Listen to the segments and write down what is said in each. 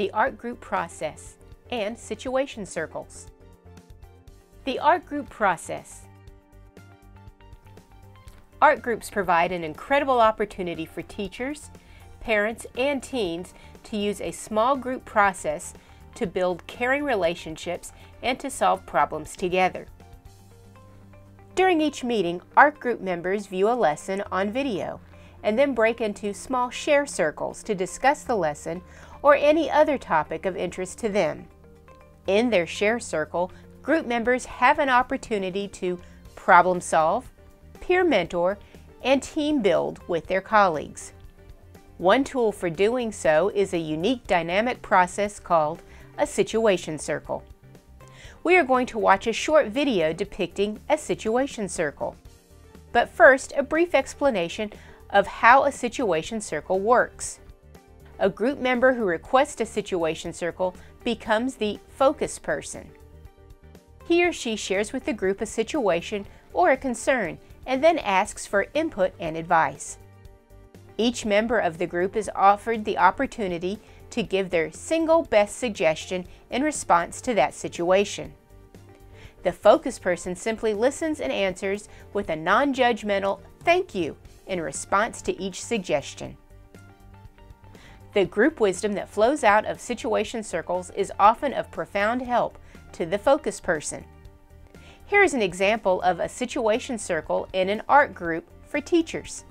the ARK group process, and situation circles. The ARK group process. ARK groups provide an incredible opportunity for teachers, parents, and teens to use a small group process to build caring relationships and to solve problems together. During each meeting, ARK group members view a lesson on video and then break into small share circles to discuss the lesson or any other topic of interest to them. In their share circle, group members have an opportunity to problem solve, peer mentor, and team build with their colleagues. One tool for doing so is a unique dynamic process called a situation circle. We are going to watch a short video depicting a situation circle. But first, a brief explanation of how a situation circle works. A group member who requests a situation circle becomes the focus person. He or she shares with the group a situation or a concern and then asks for input and advice. Each member of the group is offered the opportunity to give their single best suggestion in response to that situation. The focus person simply listens and answers with a non-judgmental "thank you" in response to each suggestion. The group wisdom that flows out of situation circles is often of profound help to the focus person. Here is an example of a situation circle in an ARK group for teachers.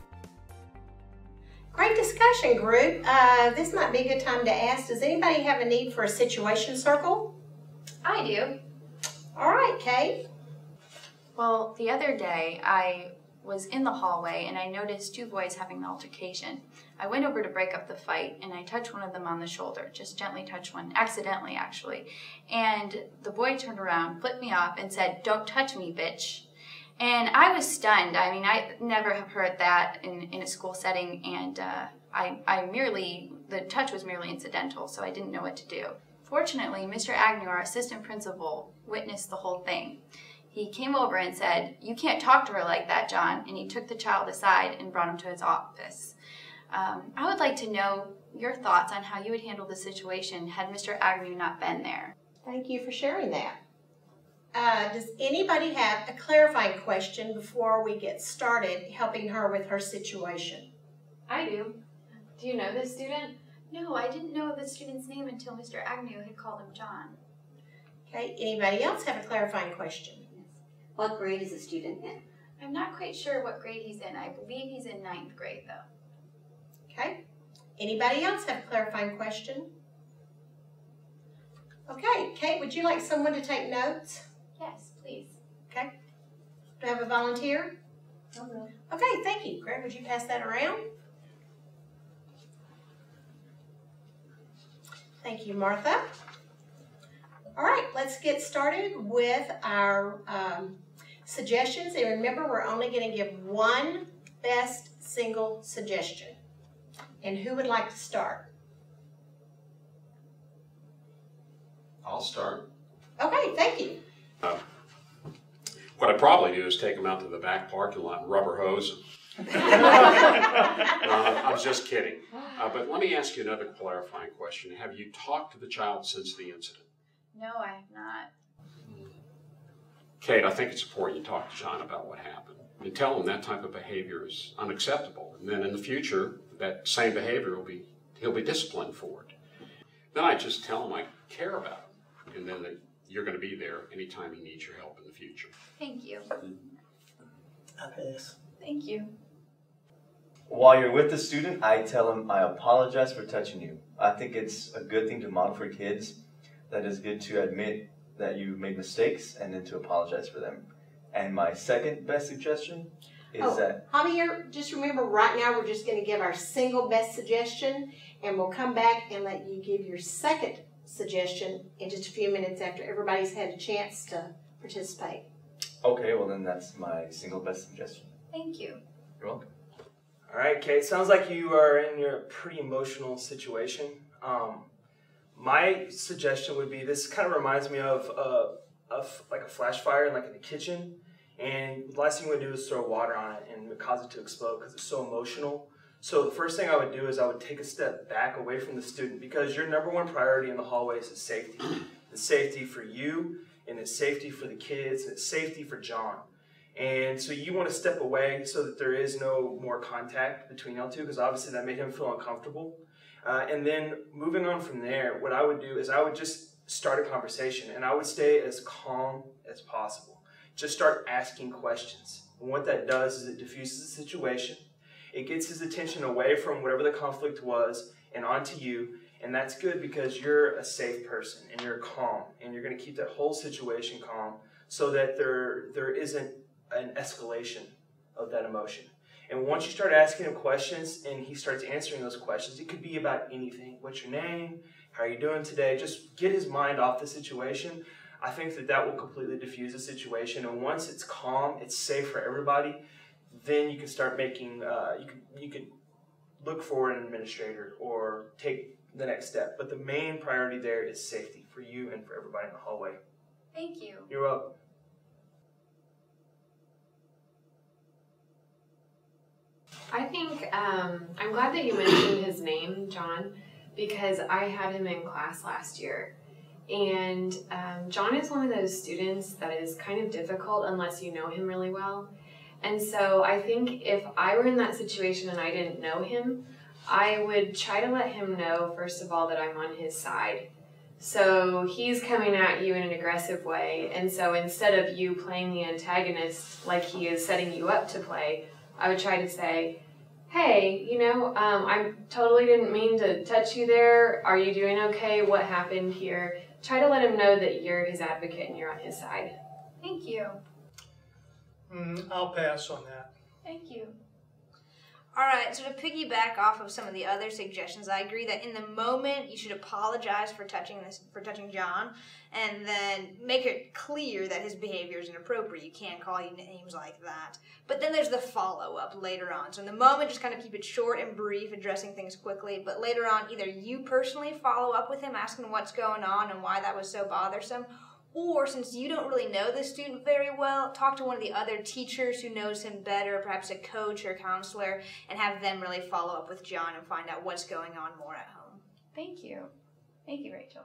Great discussion, group. This might be a good time to ask, does anybody have a need for a situation circle? I do. All right, Kate. Well, the other day I was in the hallway and I noticed two boys having an altercation. I went over to break up the fight and I touched one of them on the shoulder, just gently touched one, accidentally actually. And the boy turned around, flipped me off and said, "Don't touch me, bitch." And I was stunned. I mean, I never have heard that in a school setting, and the touch was merely incidental, so I didn't know what to do. Fortunately, Mr. Agnew, our assistant principal, witnessed the whole thing. He came over and said, "You can't talk to her like that, John," and he took the child aside and brought him to his office. I would like to know your thoughts on how you would handle the situation had Mr. Agnew not been there. Thank you for sharing that. Does anybody have a clarifying question before we get started helping her with her situation? I do. Do you know this student? No, I didn't know the student's name until Mr. Agnew had called him John. Okay, anybody else have a clarifying question? What grade is the student in? I'm not quite sure what grade he's in. I believe he's in 9th grade, though. Okay, anybody else have a clarifying question? Okay, Kate, would you like someone to take notes? Yes, please. Okay. Do I have a volunteer? No. Okay, thank you. Greg, would you pass that around? Thank you, Martha. All right, let's get started with our suggestions. And remember, we're only going to give one best single suggestion. And who would like to start? I'll start. Okay, thank you. What I'd probably do is take them out to the back parking lot and rubber hose. I was just kidding. But let me ask you another clarifying question. Have you talked to the child since the incident? No, I have not. Kate, I think it's important you talk to John about what happened. And tell him that type of behavior is unacceptable. And then in the future, that same behavior he'll be disciplined for it. Then I just tell him I care about him. And then that you're going to be there anytime he needs your help in the future. Thank you. After this. Thank you. While you're with the student, I tell him, "I apologize for touching you." I think it's a good thing to model for kids. That is good to admit that you made mistakes and then to apologize for them. And my second best suggestion is that... Javier, just remember right now we're just going to give our single best suggestion, and we'll come back and let you give your second suggestion in just a few minutes after everybody's had a chance to participate. Okay, well then that's my single best suggestion. Thank you. You're welcome. All right, Kate. Sounds like you are in your pretty emotional situation. My suggestion would be, this kind of reminds me of like a flash fire in the kitchen, and the last thing you would do is throw water on it and cause it to explode because it's so emotional. So the first thing I would do is I would take a step back away from the student, because your number one priority in the hallways is safety. It's safety for you, and it's safety for the kids, and it's safety for John. And so you want to step away so that there is no more contact between y'all two, because obviously that made him feel uncomfortable. And then moving on from there, what I would do is I would just start a conversation, and I would stay as calm as possible. Just start asking questions. And what that does is it diffuses the situation. It gets his attention away from whatever the conflict was and onto you. And that's good because you're a safe person and you're calm, and you're going to keep that whole situation calm so that there isn't an escalation of that emotion. And once you start asking him questions and he starts answering those questions, it could be about anything. What's your name? How are you doing today? Just get his mind off the situation. I think that will completely diffuse the situation. And once it's calm, it's safe for everybody, then you can start making, you can look for an administrator or take the next step. But the main priority there is safety for you and for everybody in the hallway. Thank you. You're welcome. I think I'm glad that you mentioned his name, John, because I had him in class last year. And John is one of those students that is kind of difficult unless you know him really well. And so I think if I were in that situation and I didn't know him, I would try to let him know, first of all, that I'm on his side. So he's coming at you in an aggressive way. And so instead of you playing the antagonist like he is setting you up to play, I would try to say, hey, I totally didn't mean to touch you there. Are you doing okay? What happened here? Try to let him know that you're his advocate and you're on his side. Thank you. I'll pass on that. Thank you. All right, so to piggyback off of some of the other suggestions, I agree that in the moment you should apologize for touching John, and then make it clear that his behavior is inappropriate. You can't call you names like that. But then there's the follow-up later on. So in the moment, just kind of keep it short and brief, addressing things quickly. But later on, either you personally follow up with him, asking what's going on and why that was so bothersome, or since you don't really know the student very well, talk to one of the other teachers who knows him better, perhaps a coach or counselor, and have them really follow up with John and find out what's going on more at home. Thank you. Thank you, Rachel.